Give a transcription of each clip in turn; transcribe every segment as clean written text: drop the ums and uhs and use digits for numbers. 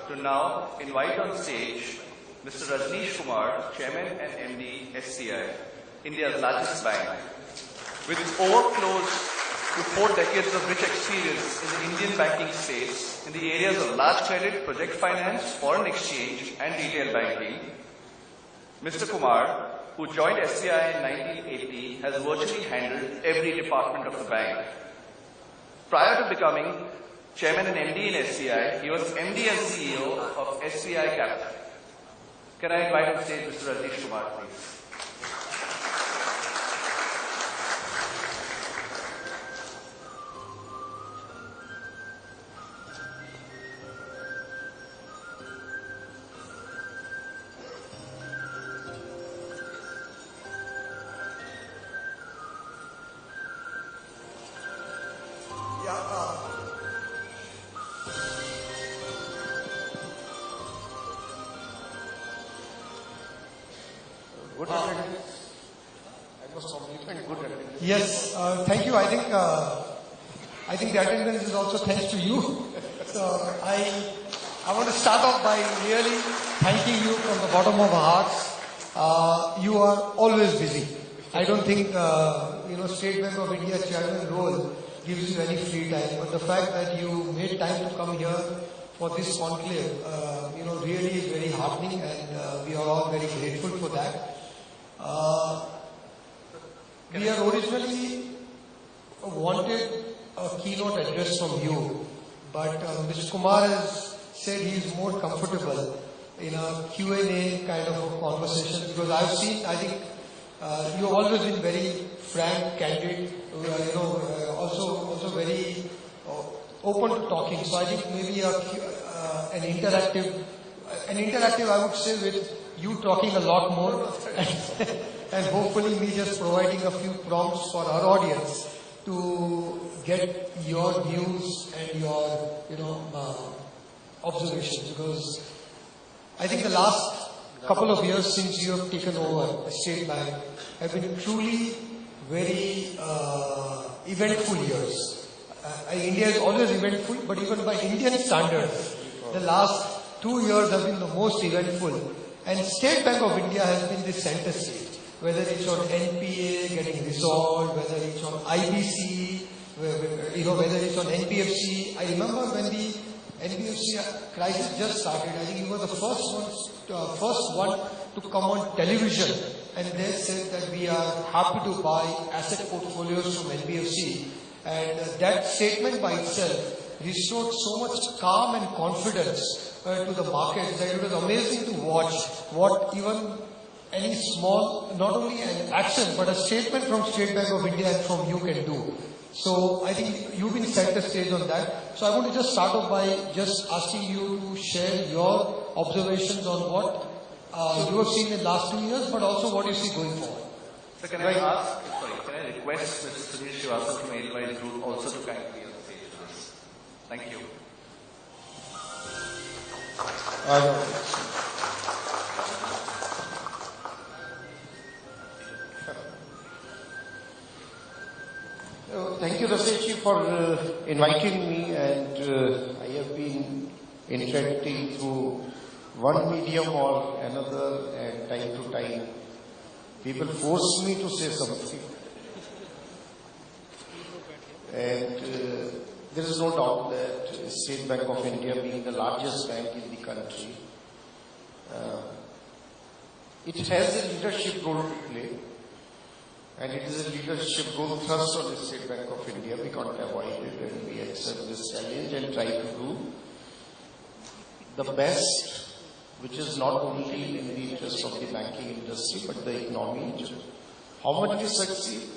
to now invite on stage Mr. Rajnish Kumar, Chairman and MD, SCI, India's largest bank. With over close to 4 decades of rich experience in the Indian banking space in the areas of large credit, project finance, foreign exchange, and retail banking, Mr. Kumar, who joined SCI in 1980, has virtually handled every department of the bank. Prior to becoming Chairman and MD in SCI, he was MD and CEO of SCI Capital. Can I invite on stage Mr. Rajnish Kumar, please? Yes, thank you. I think the attendance is also thanks to you. So I want to start off by really thanking you from the bottom of our hearts. You are always busy. I don't think State Bank of India chairman role gives you any free time. But the fact that you made time to come here for this conclave, really is very heartening, and we are all very grateful for that. We had originally wanted a keynote address from you, but Mr. Kumar has said he is more comfortable in a Q&A kind of a conversation, because I've seen, I think you've always been very frank, candid, also very open to talking. So I think maybe an interactive, I would say, with you talking a lot more and hopefully me just providing a few prompts for our audience to get your views and your observations, because I think the last couple of years since you have taken over State Bank have been truly very eventful years. India is always eventful, but even by Indian standards, the last 2 years have been the most eventful. And State Bank of India has been the center stage, whether it's on NPA getting resolved, whether it's on IBC, whether it's on NBFC. I remember when the NBFC crisis just started, I think you were the first one to come on television, and they said that we are happy to buy asset portfolios from NBFC. And that statement by itself restored so much calm and confidence to the market that it was amazing to watch what even any small, not only an action, but a statement from State Bank of India and from you can do. So I think you've been center stage on that. So I want to just start off by just asking you to share your observations on what you have seen in the last 2 years, but also what you see going forward. So can I request Mr. Sunil Srivastava from Edelweiss Group also to kindly be on the stage with us? Thank you. Thank you, Rasesh, for inviting me, and I have been interacting through one medium or another, and time to time people force me to say something. And there is no doubt that State Bank of India, being the largest bank in the country, it has a leadership role to play, and it is a leadership role thrust on the State Bank of India. We can't avoid it, and we accept this challenge and try to do the best, which is not only in the interest of the banking industry but the economy. How much we succeed,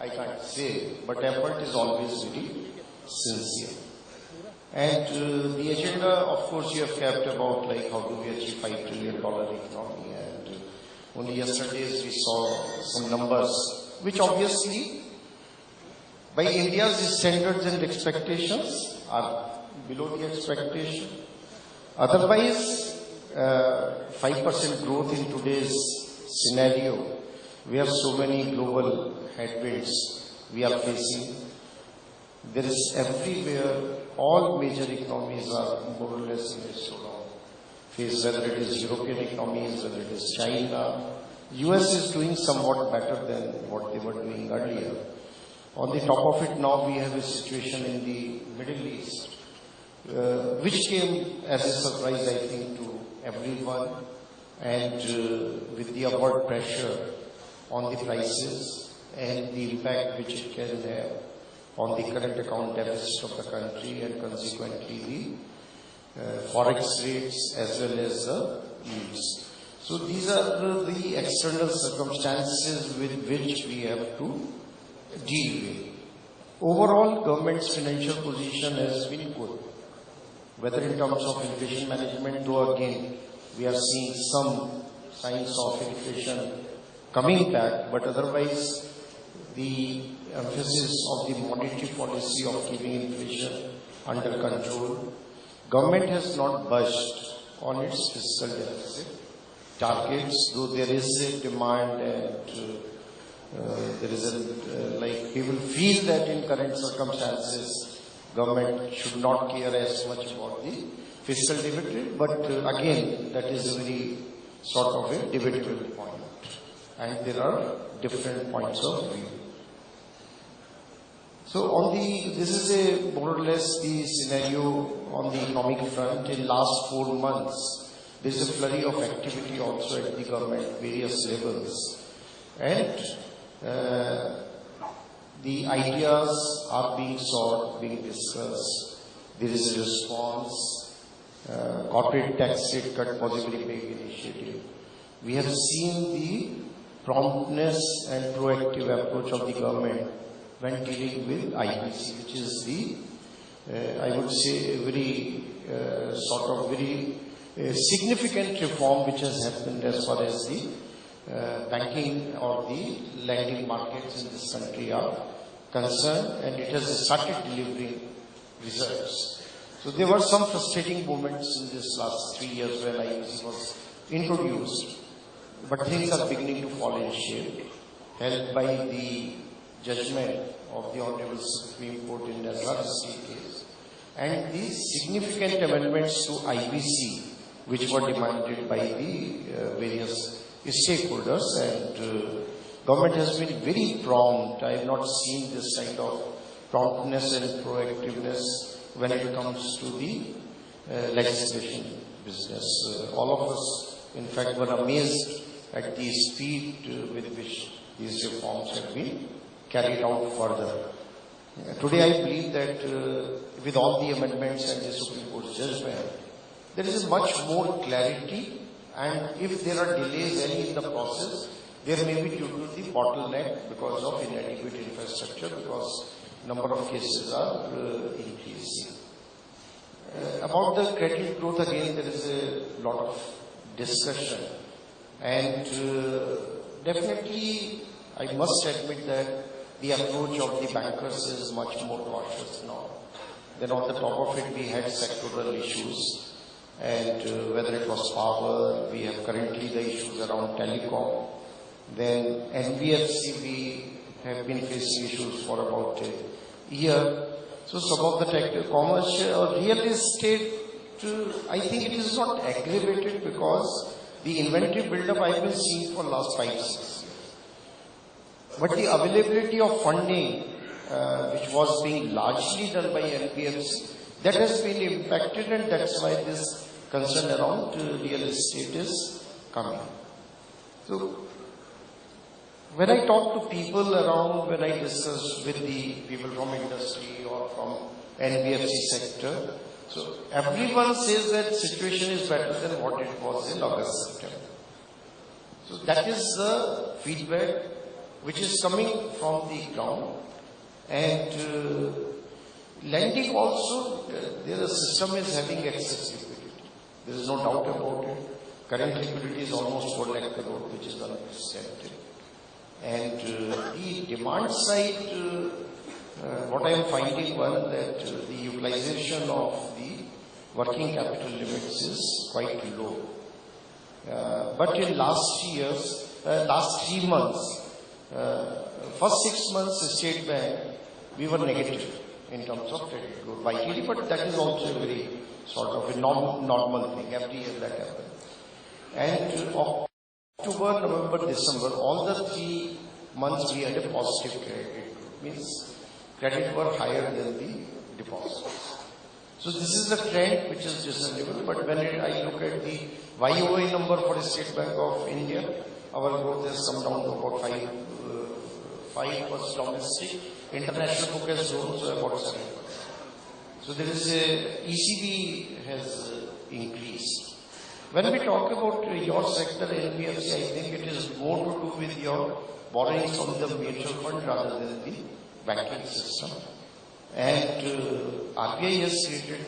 I can't say, but effort is always very sincere. And the agenda, of course, you have kept about like how do we achieve $5 trillion economy, and only yesterday we saw some numbers which obviously by India's standards and expectations are below the expectation. Otherwise, 5% growth in today's scenario, we have so many global headwinds we are facing. There is everywhere all major economies are more or less in a slowdown phase, whether it is European economies, whether it is China. US is doing somewhat better than what they were doing earlier. On the top of it now we have a situation in the Middle East, which came as a surprise, I think, to everyone, and with the upward pressure on the prices and the impact which it can have on the current account deficit of the country and consequently the forex rates as well as the yields. So these are the external circumstances with which we have to deal with. Overall, government's financial position has been good, whether in terms of inflation management, though again we are seeing some signs of inflation coming back, but otherwise the emphasis of the monetary policy of keeping inflation under control. Government has not budged on its fiscal deficit targets, though there is a demand and there is a, like, people feel that in current circumstances government should not care as much about the fiscal deficit, but again that is a very sort of a debatable point, and there are different points of view. So on the, this is a more or less the scenario on the economic front. In last 4 months, there is a flurry of activity also at the government, various levels, and the ideas are being sought, being discussed. There is a response. Corporate tax rate cut, possibly big initiative. We have seen the promptness and proactive approach of the government when dealing with IBC, which is the, I would say, a very sort of very significant reform which has happened as far as the banking or the lending markets in this country are concerned, and it has started delivering results. So there were some frustrating moments in this last 3 years when IBC was introduced, but things are beginning to fall in shape, helped by the judgment of the Honorable Supreme Court in the Edelweiss case, and the significant amendments to IBC which were demanded by the various stakeholders, and government has been very prompt. I have not seen this kind of promptness and proactiveness when it comes to the legislation business. All of us, in fact, were amazed at the speed with which these reforms have been carried out further. Today I believe that with all the amendments and the Supreme Court's judgment, there is much more clarity, and if there are delays any in the process, there may be due to the bottleneck because of inadequate infrastructure, because number of cases are increasing. About the credit growth, again there is a lot of discussion, and definitely I must admit that the approach of the bankers is much more cautious now. Then on the top of it we had sectoral issues, and whether it was power, we have currently the issues around telecom. Then NBFC, we have been facing issues for about a year. So some of the commercial or real estate, I think it is not aggravated because the inventory build-up I have been seeing for last 5-6 years. But the availability of funding, which was being largely done by NBFC, that has been impacted, and that's why this concern around real estate is coming. So when I talk to people around, when I discuss with the people from industry or from NBFC sector, so everyone says that situation is better than what it was in August, September. So that is the feedback which is coming from the ground. And lending also, the system is having excess liquidity. There is no doubt about it. Current liquidity is almost 4 lakh crore, which is unprecedented. And the demand side, what I am finding, one, that the utilization of the working capital limits is quite low. But in last years, last 3 months, first 6 months State Bank, we were negative. in terms of credit growth by TD, but that is also a very sort of a normal thing. Every year that happens. And October, November, December, all the 3 months we had a positive credit growth. Means credit were higher than the deposits. So this is the trend which is discernible, but when I look at the YOI number for the State Bank of India, our growth has come down to about 5% domestic. International book has grown to about 7%. So there is a ECB has increased. When we talk about your sector, NBFC, I think it is more to do with your borrowings from the mutual fund rather than the banking system. And RBI has created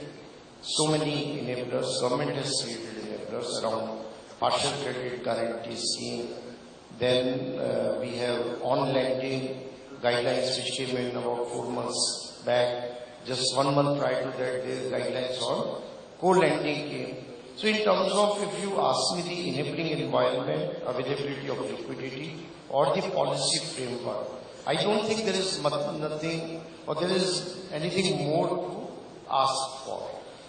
so many enablers, government has created enablers around partial credit guarantee scheme. Then we have on-lending guidelines which came in about 4 months back. Just 1 month prior to that, the guidelines on co-lending came. So in terms of, if you ask me the enabling environment, availability of liquidity or the policy framework, I don't think there is nothing or there is anything more to ask for.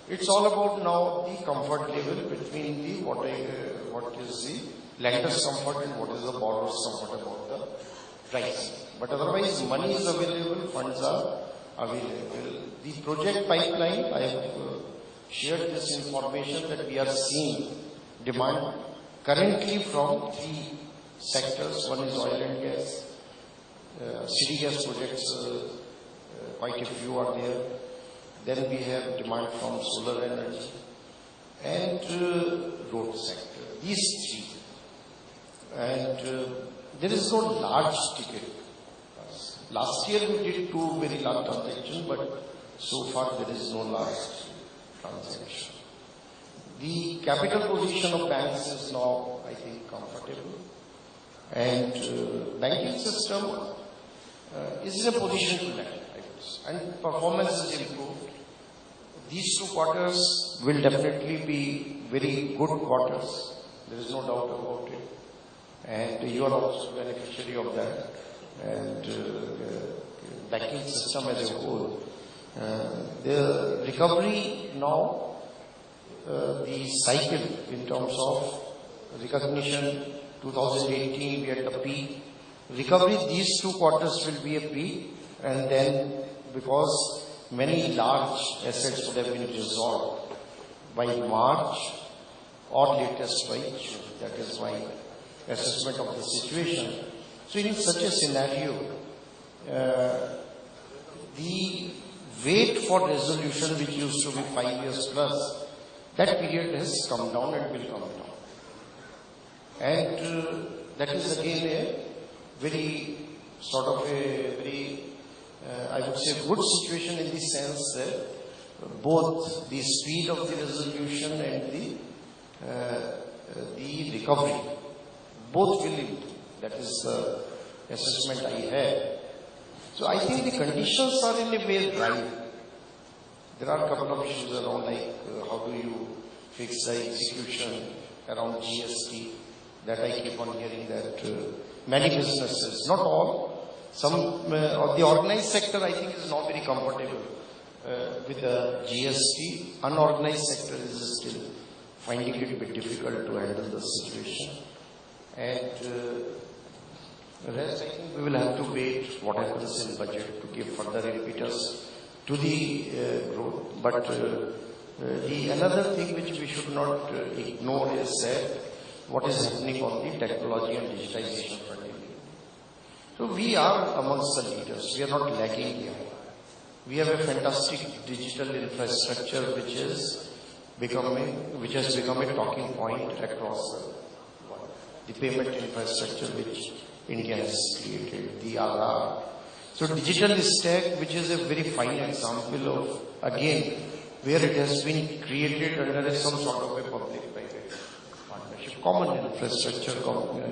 It's all about now the comfort level between the what is the lender's comfort and what is the borrower's comfort about the price. But otherwise, money is available, funds are available. The project pipeline, I have shared this information that we are seeing demand currently from 3 sectors. One is oil and gas. City gas projects, quite a few are there. Then we have demand from solar energy and road sector. These 3. And there is no large ticket. Last year we did 2 very large transactions, but so far there is no large transaction. The capital position of banks is now, I think, comfortable. And banking system is in a position to lend, and performance is improved. These 2 quarters will definitely be very good quarters. There is no doubt about it. And you are also beneficiary of that. And banking system as a whole. The recovery now, the cycle in terms of recognition, 2018 we had the peak. Recovery, these 2 quarters will be a peak, and then because many large assets would have been resolved by March or latest by June. That is my assessment of the situation. So in such a scenario, the wait for resolution, which used to be 5 years plus, that period has come down and will come down. And that is again a very sort of a very, I would say, good situation in the sense that both the speed of the resolution and the recovery, both will improve. That is the assessment I had. So I think the conditions are in a way right. There are a couple of issues around, like how do you fix the execution around GST, that I keep on hearing that many businesses, not all, some of the organized sector I think is not very comfortable with the GST. Unorganized sector is still finding it a bit difficult to handle the situation. And the rest, I think we will have to wait what happens in budget to give further impetus to the growth. But the another thing which we should not ignore is that what is happening on the technology and digitization front. So we are amongst the leaders. We are not lagging here. We have a fantastic digital infrastructure which has become a talking point across the world. The payment infrastructure which India has created, the Aadhaar. So digital stack, which is a very fine example of, again, where it has been created under some sort of a public-private partnership, common infrastructure.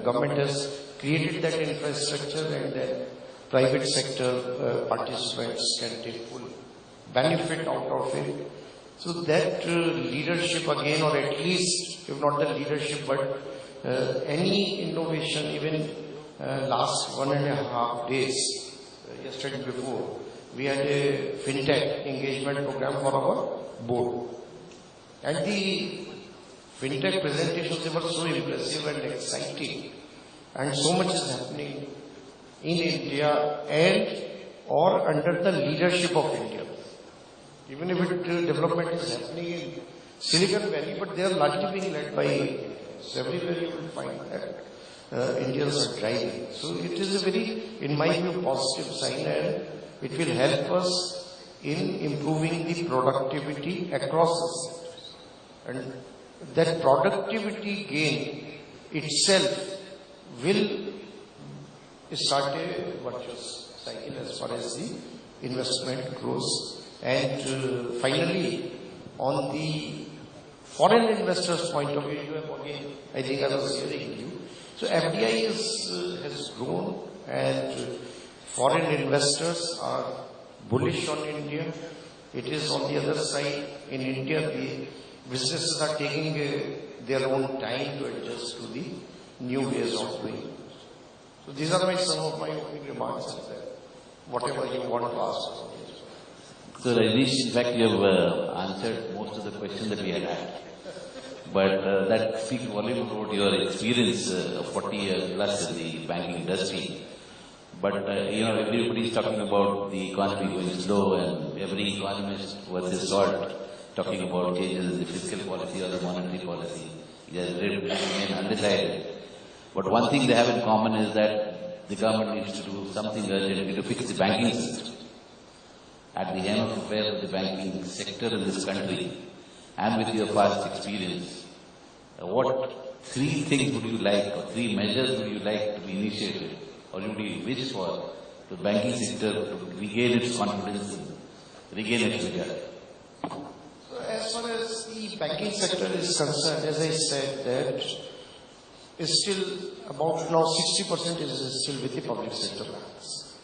Government has created that infrastructure, and then private sector participants can take full benefit out of it. So that leadership again, or at least, if not the leadership, but any innovation, even last 1.5 days, yesterday before, we had a fintech engagement program for our board. And the fintech presentations, they were so impressive and exciting. And so much is happening in India and or under the leadership of India. Even if development is happening in Silicon Valley, but they are largely being led by Indians. Everywhere you will find that Indians are driving. So it is a very, in my view, positive sign, and it will help us in improving the productivity across the sectors. And that productivity gain itself will start a virtuous cycle as far as the investment grows. And finally, on the foreign investors' point of view, you have again, I think I was hearing you. So FDI has grown, and foreign investors are bullish on India. It is on the other side, in India, the businesses are taking their own time to adjust to the new ways of doing. So these are some of my opening remarks. Whatever you want to ask. So Rajnish, in fact, you have answered most of the questions that we had. But that speaks volume about your experience of 40 years plus in the banking industry. But everybody is talking about the economy going slow, and every economist worth his salt talking about changes in the fiscal policy or the monetary policy. It has remained undecided. But one thing they have in common is that the government needs to do something urgently to fix the banking system. At the end of affairs of the banking sector in this country, and with your past experience, what 3 things would you like, or 3 measures would you like to be initiated, or would you wish for the banking sector to regain its confidence and regain its vigor? So as far as the banking sector is concerned, as I said, that is still about now 60% is still with the public sector banks.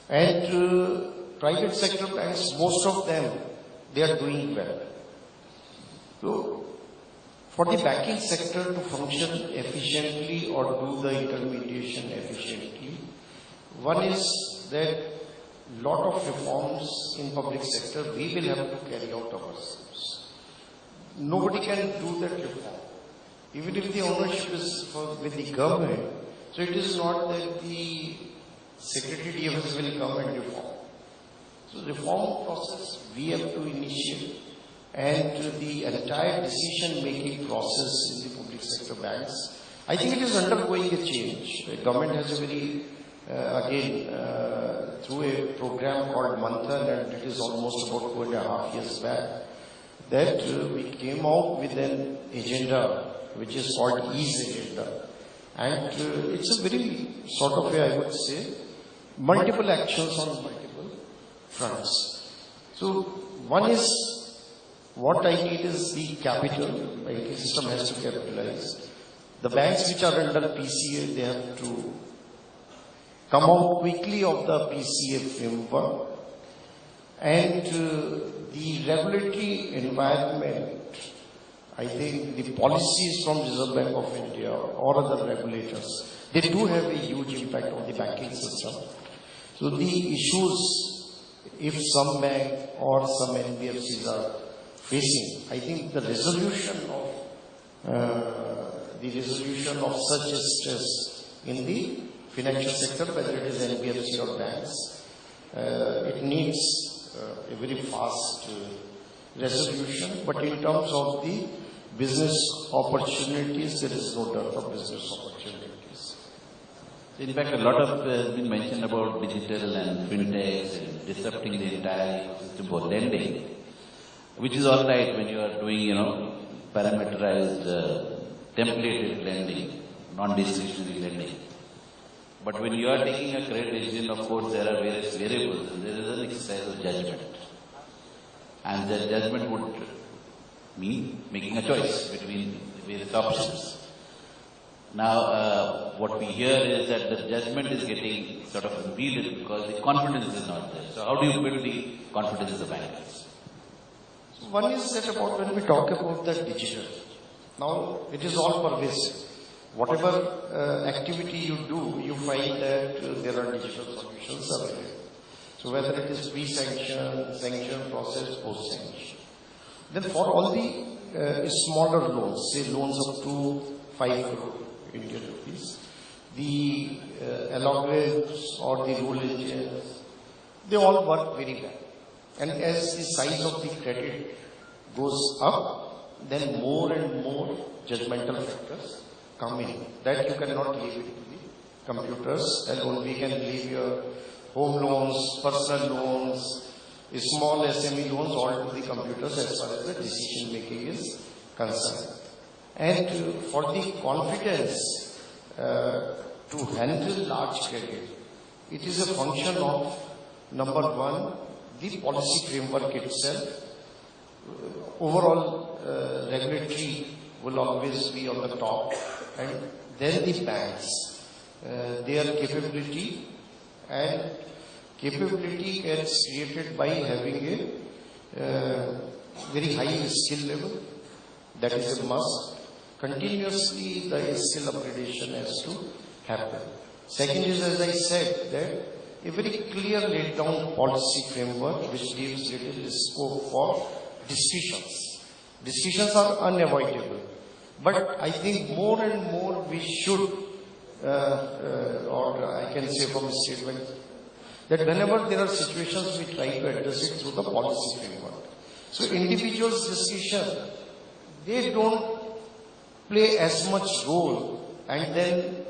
And private sector banks, most of them, they are doing well. So, for the banking sector to function efficiently or do the intermediation efficiently, one is that lot of reforms in public sector we will have to carry out ourselves. Nobody can do that reform. Even if the ownership is with the government, so it is not that the Secretary DFS will come and reform. So reform process we have to initiate, and the entire decision-making process in the public sector banks, I think it is undergoing a change. The government has a very, through a program called Manthan, and it is almost about 2.5 years back, that we came out with an agenda which is called Ease Agenda. And it's a very sort of way, I would say, multiple actions on multiple fronts. So one is, what I need is the capital. The banking system has to capitalize. The banks which are under PCA, they have to come out quickly of the PCA framework. And the regulatory environment, I think the policies from Reserve Bank of India or other regulators, they do have a huge impact on the banking system. So the issues, if some bank or some NBFCs are facing, I think the resolution of such a stress in the financial sector, whether it is NBFC or banks, it needs a very fast resolution. But in terms of the business opportunities, there is no doubt of business opportunities. In fact, a lot of has been mentioned about digital and fintechs and disrupting the entire ecosystem for lending, which is all right when you are doing, parameterized, templated lending, non-discretionary lending. But when you are taking a credit decision, of course, there are various variables, and there is an exercise of judgment. And that judgment would mean making a choice between various options. Now, what we hear is that the judgment is getting sort of impeded because the confidence is not there. So how do you build the confidence of the bankers? One is that about when we talk about the digital. Now, it is all pervasive. Whatever activity you do, you find that there are digital solutions available. So whether it is pre-sanction, sanction process, post-sanction. Then for all the smaller loans, say loans up to 5 crore Indian rupees, the allowance or the rule engines, they all work very well. And as the size of the credit goes up, then more and more judgmental factors come in. That you cannot leave it to the computers alone. We can leave your home loans, personal loans, small SME loans all to the computers as far as the decision making is concerned. And for the confidence to handle large credit, it is a function of, number one, the policy framework itself. Overall regulatory will always be on the top, and then the banks, their capability, and capability gets created by having a very high skill level. That is a must. Continuously the skill upgradation has to happen. Second is, as I said, that a very clear laid down policy framework which leaves little scope for discussions. Discussions are unavoidable, but I think more and more we should, or I can say from a statement, that whenever there are situations we try to address it through the policy framework. So individuals' discussion, they don't play as much role, and then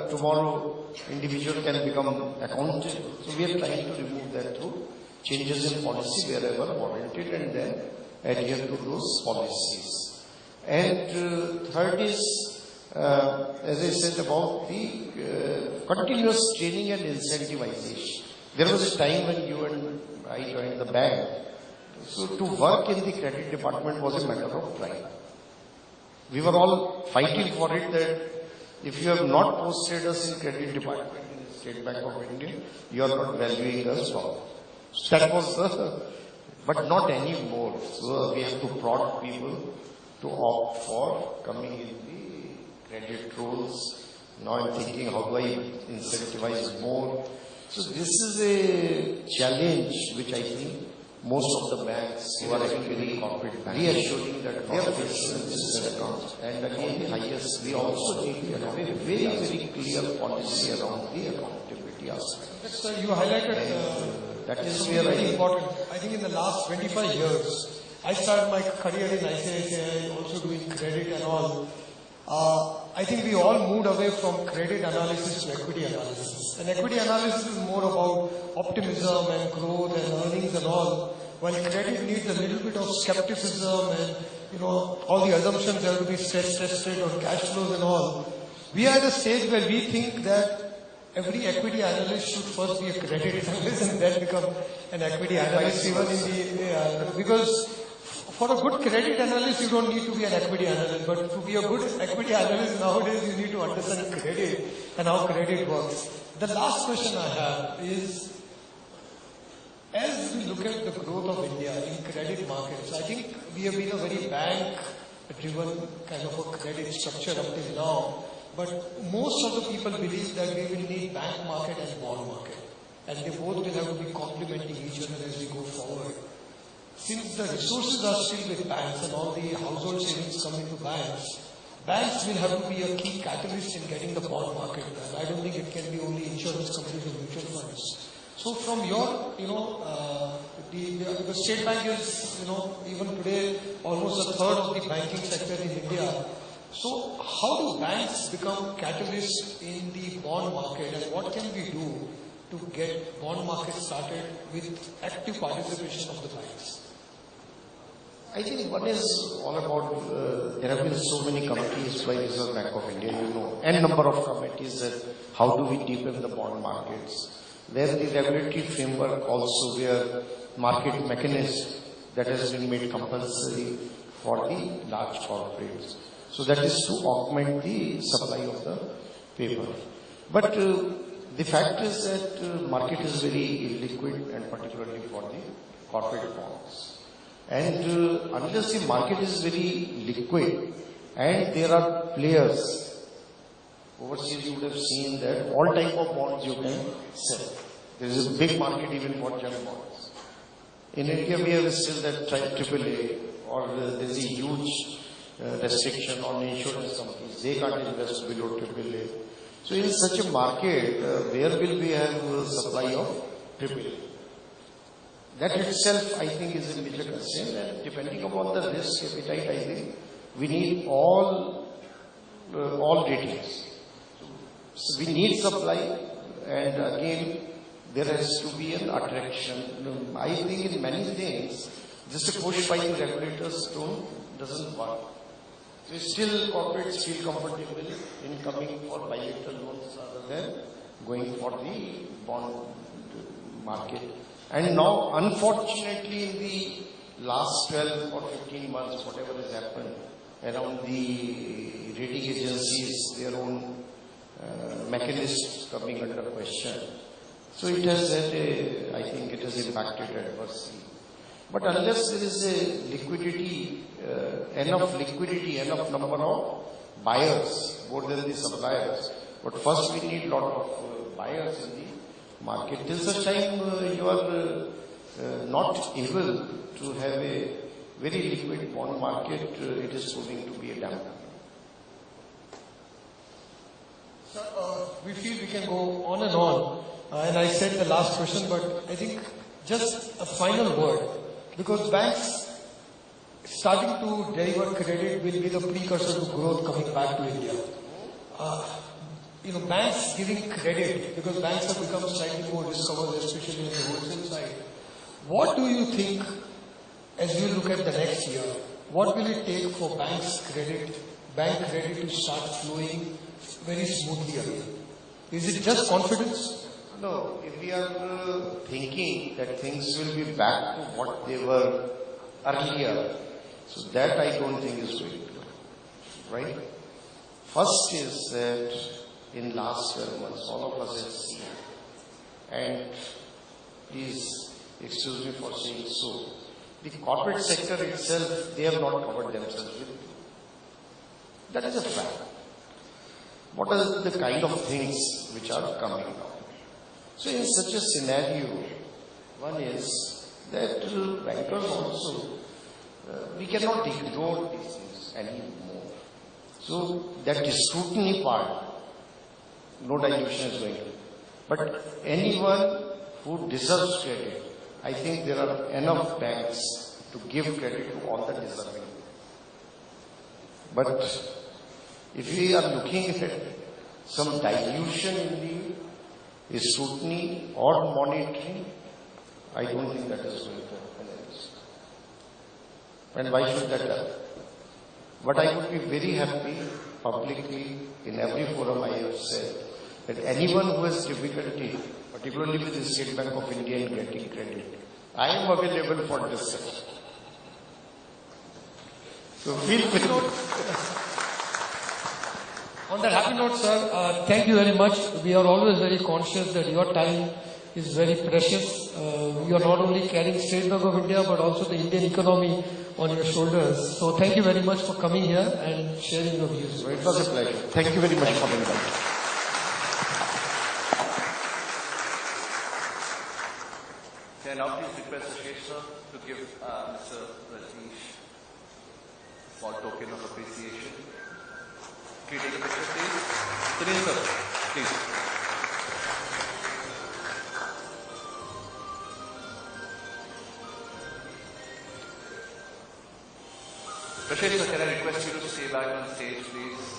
tomorrow individual can become accountable. So we are trying to remove that through changes in policy wherever warranted, and then adhere to those policies. And third is, as I said, about the continuous training and incentivization. There was a time when you and I joined the bank. So to work in the credit department was a matter of pride. We were all fighting for it that if you have not posted us in credit department in the State Bank of India, you are not valuing us well. That was but not anymore. So we have to prod people to opt for coming in the credit roles. Now I'm thinking, how do I incentivize more? So this is a challenge which I think most of the banks who are actually corporate banks, reassuring that they are facing this account. And again, the highest, we also need to have a very, very clear policy around the accountability aspect. So you highlighted that is something where very important. I think in the last 25 years, I started my career in ICICI, also doing credit and all. I think we all moved away from credit analysis to equity analysis. And equity analysis is more about optimism and growth and earnings and all, while credit needs a little bit of skepticism and, all the assumptions have to be stress tested on cash flows and all. We are at a stage where we think that every equity analyst should first be a credit analyst and then become an equity analyst even in the, because for a good credit analyst, you don't need to be an equity analyst, but to be a good equity analyst nowadays, you need to understand credit and how credit works. The last question I have is, as we look at the growth of India in credit markets, I think we have been a very bank-driven kind of a credit structure up till now, but most of the people believe that we will need bank market and bond market, and they both will have to be complementing each other as we go forward. Since the resources are still with banks and all the household savings come into banks, banks will have to be a key catalyst in getting the bond market done. I don't think it can be only insurance companies or mutual funds. So from your, the State Bank is, even today almost a third of the banking sector in India. So how do banks become catalysts in the bond market, and what can we do to get bond market started with active participation of the banks? I think one is all about, there have been so many committees by Reserve Bank of India, n number of committees that how do we deepen the bond markets, where the regulatory framework also, where market mechanism that has been made compulsory for the large corporates. So that is to augment the supply of the paper. But the fact is that market is very illiquid, and particularly for the corporate bonds. And unless the market is very liquid and there are players, overseas you would have seen that all type of bonds you can sell. There is a big market even for junk bonds. In India, we have still that AAA, or there is a huge restriction on insurance companies. They can't invest below AAA. So in such a market, where will we have a supply of AAA? That itself, I think, is a major concern. And depending upon the risk appetite, I think we need all ratings. So we need supply, and again, there has to be an attraction. I think in many things, just a push by the regulators doesn't work. So still corporates feel comfortable in coming for bilateral loans rather than going for the bond market. And now, unfortunately, in the last 12 or 15 months, whatever has happened around the rating agencies, their own mechanisms coming under question. So it has had I think it has impacted adversely. But unless there is a liquidity, enough number of buyers more than the suppliers. But first we need lot of buyers in the market. Till such time you are not able to have a very liquid bond market, it is proving to be a damper. We feel we can go on and on. And I said the last question, but I think just a final word. Because banks starting to deliver credit will be the precursor to growth coming back to India. Banks giving credit, because banks have become slightly more risk-averse, especially on the wholesale side. What do you think, as you look at the next year, what will it take for bank credit to start flowing very smoothly again? Is it just confidence? No, if we are thinking that things will be back to what they were earlier, so that I don't think is going to, right? First is that in last 12 months, all of us have seen, and please excuse me for saying so, the corporate sector itself, they have not covered themselves with it. That is a fact. What are the kind of things which are coming now? So in such a scenario, one is that bankers also, we cannot ignore these things anymore. So that scrutiny part, no dilution is going to. But anyone who deserves credit, I think there are enough banks to give credit to all the deserving. But if we are looking at some dilution in the scrutiny or monitoring, I don't think that is going to happen. And why should that happen? But I would be very happy publicly in every forum I have said that anyone who has difficulty, particularly with the State Bank of India in getting credit, I am available for discussion. So feel free. On that happy note, sir, thank you very much. We are always very conscious that your time is very precious. You are not only carrying State Bank of India, but also the Indian economy on your shoulders. So thank you very much for coming here and sharing your views. It was a pleasure. Thank you very much for being here. Can I now please request Ashish sir to give Mr. Rajnish a small token of appreciation. Can you take a picture, please? Sunil sir, please. Ashish sir, can I request you to stay back on stage, please?